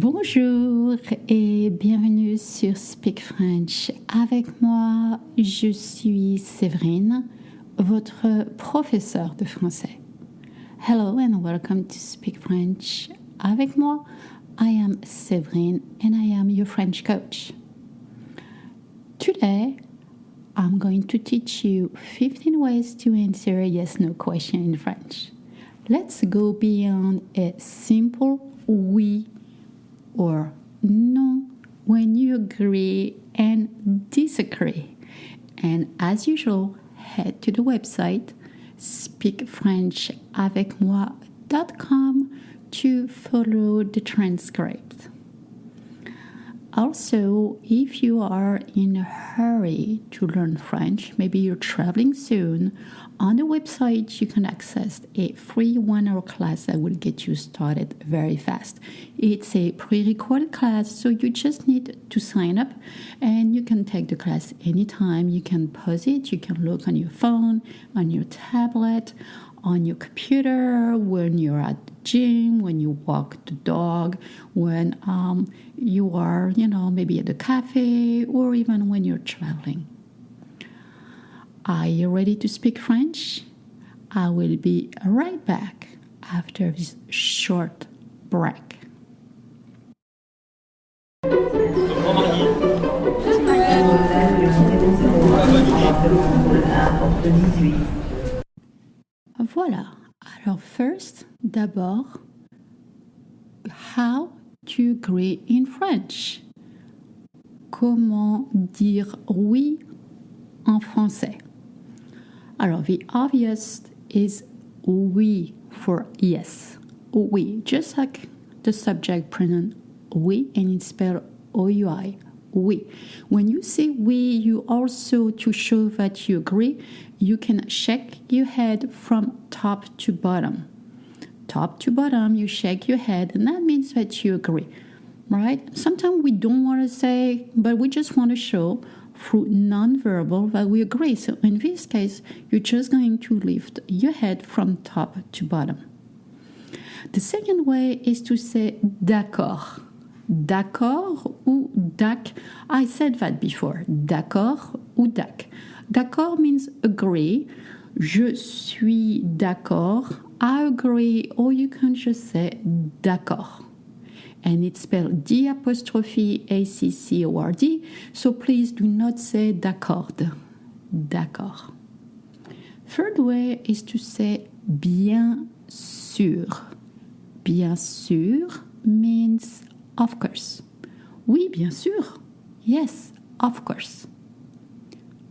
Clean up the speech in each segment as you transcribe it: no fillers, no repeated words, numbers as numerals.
Bonjour et bienvenue sur Speak French. Avec moi, je suis Séverine, votre professeur de français. Hello and welcome to Speak French. Avec moi, I am Séverine and I am your French coach. Today, I'm going to teach you 15 ways to answer a yes-no question in French. Let's go beyond a simple oui or non when you agree and disagree. And as usual, head to the website speakfrenchavecmoi.com to follow the transcript. Also, if you are in a hurry to learn French, maybe you're traveling soon, on the website you can access a free 1-hour class that will get you started very fast. It's a pre-recorded class, so you just need to sign up and you can take the class anytime. You can pause it, you can look on your phone, on your tablet, on your computer, when you're at the gym, when you walk the dog, when you are, maybe at the cafe, or even when you're traveling. Are you ready to speak French? I will be right back after this short break. Voilà. Alors first, d'abord, how to agree in French. Comment dire oui en français? Alors, the obvious is oui for yes. Oui, just like the subject pronoun oui, and it's spelled O-U-I. Oui. When you say oui, you also, to show that you agree, you can shake your head from top to bottom. Top to bottom, you shake your head, and that means that you agree, right? Sometimes we don't want to say, but we just want to show through nonverbal that we agree. So in this case, you're just going to lift your head from top to bottom. The second way is to say d'accord. D'accord ou dac. I said that before. D'accord ou dac. D'accord means agree. Je suis d'accord. I agree. Or you can just say d'accord. And it's spelled D''ACCORD. So please do not say d'accord. D'accord. Third way is to say bien sûr. Bien sûr means of course. Oui, bien sûr. Yes, of course.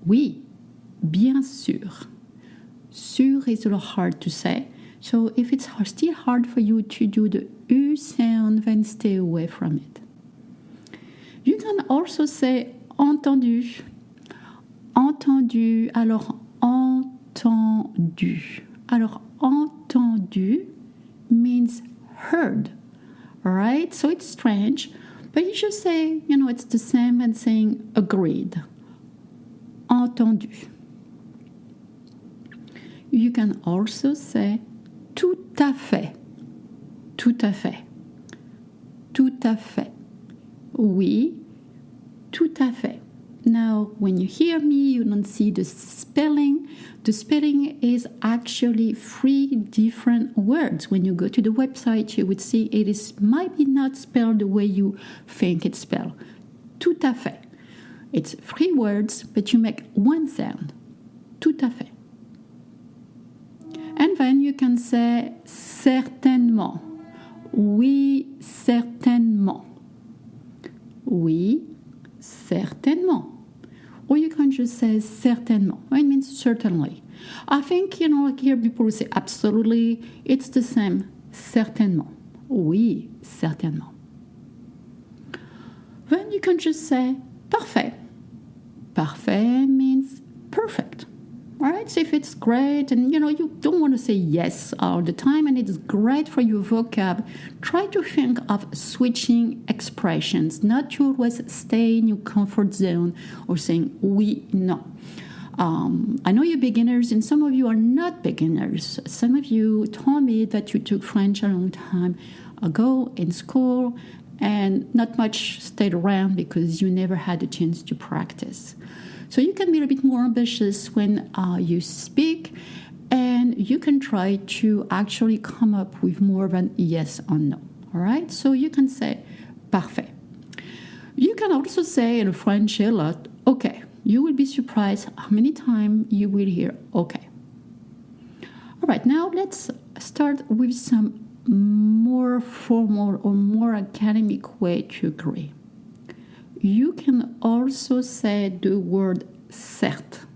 Oui, bien sûr. Sûr is a little hard to say. So if it's still hard for you to do the U sound, then stay away from it. You can also say entendu. Entendu. Alors, entendu. Alors, entendu means heard. Right? So it's strange, but you should say, it's the same as saying agreed. Entendu. You can also say tout à fait. Tout à fait. Tout à fait. Oui, tout à fait. Now, when you hear me, you don't see the spelling. The spelling is actually 3 different words. When you go to the website, you would see might be not spelled the way you think it's spelled. Tout à fait. It's 3 words, but you make one sound. Tout à fait. And then you can say certainement. Oui, certainement. Oui, certainement. Or you can just say certainement. It means certainly. I think, like here people say absolutely. It's the same. Certainement. Oui, certainement. Then you can just say parfait. Parfait means perfect. All right, so if it's great and you don't want to say yes all the time and it's great for your vocab, try to think of switching expressions, not to always stay in your comfort zone or saying oui, no. I know you're beginners and some of you are not beginners. Some of you told me that you took French a long time ago in school and not much stayed around because you never had a chance to practice. So you can be a bit more ambitious when you speak, and you can try to actually come up with more than yes or no. All right? So you can say parfait. You can also say in French a lot, okay. You will be surprised how many times you will hear okay. All right, now let's start with some more formal or more academic way to agree. You can also say the word certes.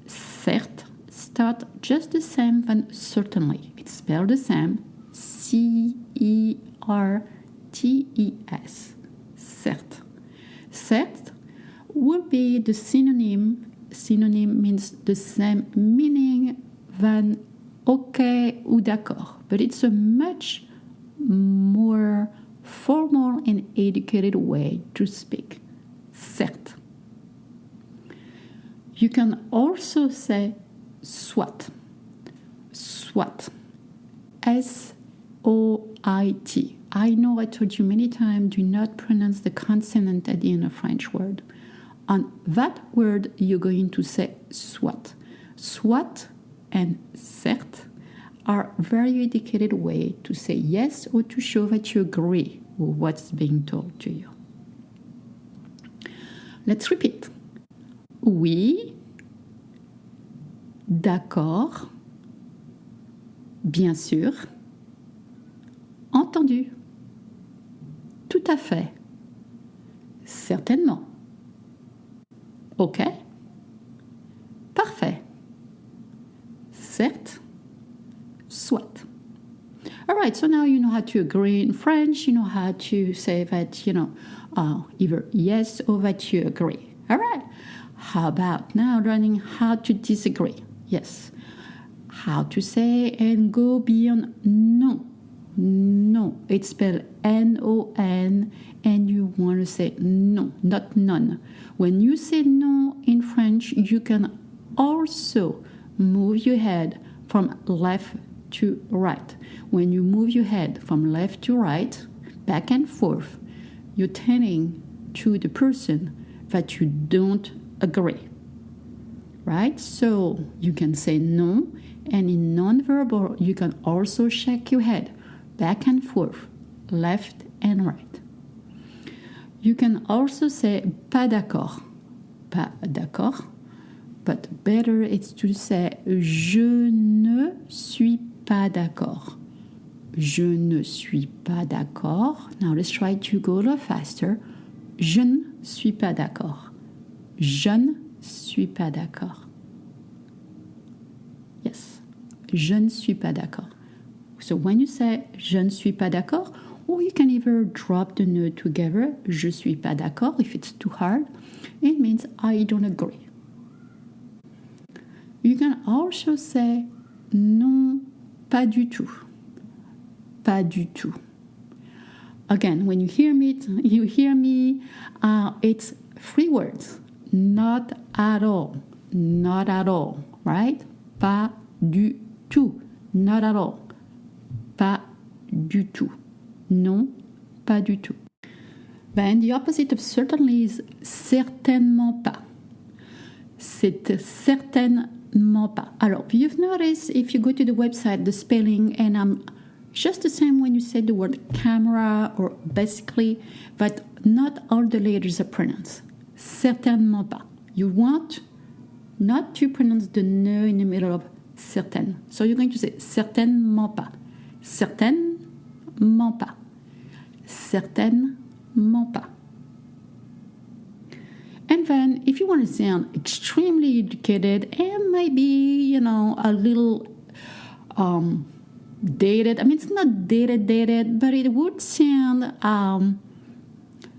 Certes start just the same than certainly. It's spelled the same, C-E-R-T-E-S, certes. Certes will be the synonym. Synonym means the same meaning than okay ou d'accord, but it's a much more formal and educated way to speak. Certes. You can also say soit. Soit. S-O-I-T. I know I told you many times, do not pronounce the consonant at the end of French word. On that word, you're going to say soit. Soit and certes are very educated way to say yes or to show that you agree with what's being told to you. Let's repeat. Oui, d'accord, bien sûr, entendu, tout à fait, certainement, ok, parfait, certes, soit. All right, so now you know how to agree in French, you know how to say that, either yes or that you agree. All right, how about now learning how to disagree? Yes, how to say and go beyond non. Non, it's spelled N-O-N, and you want to say non, not none. When you say non in French, you can also move your head from left to right. When you move your head from left to right, back and forth, you're telling to the person that you don't agree. Right? So you can say no, and in nonverbal, you can also shake your head back and forth, left and right. You can also say pas d'accord. Pas d'accord. But better it's to say je ne suis pas d'accord. Je ne suis pas d'accord. Now let's try to go a little faster. Je ne suis pas d'accord. Je ne suis pas d'accord. Yes. Je ne suis pas d'accord. So when you say je ne suis pas d'accord, or you can either drop the ne together, je suis pas d'accord, if it's too hard, it means I don't agree. You can also say non, pas du tout. Pas du tout. Again, when you hear me, it's three words. Not at all. Not at all, right? Pas du tout. Not at all. Pas du tout. Non, pas du tout. Then the opposite of certainly is certainement pas. C'est certainement pas. Alors, you've noticed if you go to the website, the spelling, and just the same when you say the word camera or basically, but not all the letters are pronounced. Certainement pas. You want not to pronounce the ne in the middle of certain. So you're going to say certainement pas. Certainement pas. Certainement pas. And then, if you want to sound extremely educated and maybe, a little dated, I mean, it's not dated, but it would sound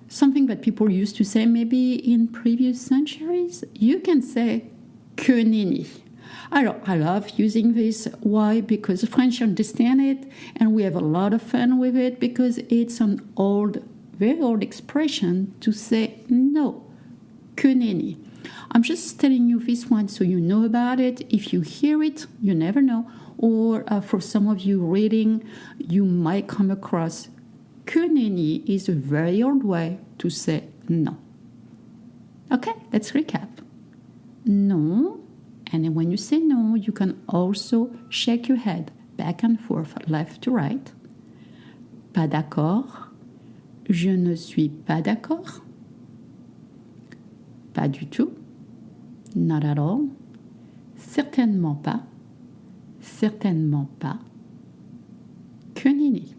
something that people used to say maybe in previous centuries, you can say que nenni. Alors, I love using this. Why? Because French understand it, and we have a lot of fun with it because it's an very old expression to say no. Que nenni. I'm just telling you this one so you know about it. If you hear it, you never know. Or for some of you reading, you might come across que nenni is a very old way to say no. Okay, let's recap. No, and then when you say no, you can also shake your head back and forth, left to right. Pas d'accord. Je ne suis pas d'accord. Pas du tout. Not at all. Certainement pas. Certainement pas. Que nenni.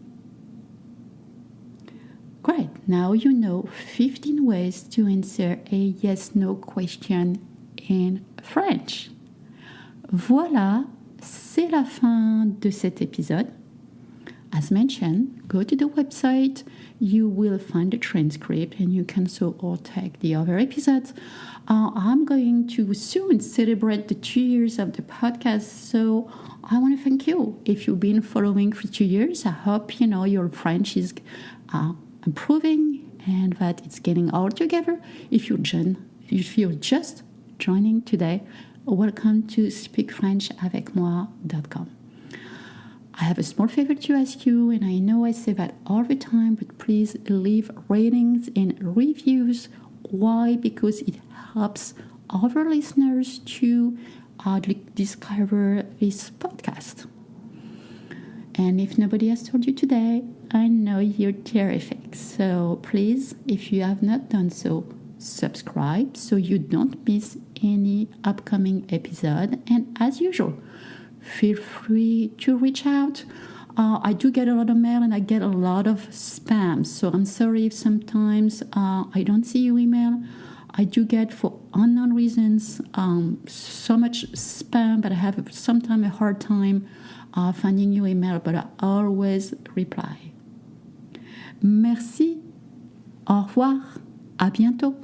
Great, now you know 15 ways to answer a yes-no question in French. Voilà, c'est la fin de cet épisode. As mentioned, go to the website, you will find the transcript and you can also take the other episodes. I'm going to soon celebrate the 2 years of the podcast, so I want to thank you. If you've been following for 2 years, I hope your French is improving and that it's getting all together. If you're just joining today, welcome to speakfrenchavecmoi.com. I have a small favor to ask you, and I know I say that all the time, but please leave ratings and reviews. Why? Because it helps other listeners to discover this podcast. And if nobody has told you today, I know you're terrific. So please, if you have not done so, subscribe so you don't miss any upcoming episode. And as usual, feel free to reach out. I do get a lot of mail and I get a lot of spam. So I'm sorry if sometimes I don't see your email. I do get, for unknown reasons, so much spam, but I have sometimes a hard time finding your email, but I always reply. Merci. Au revoir. À bientôt.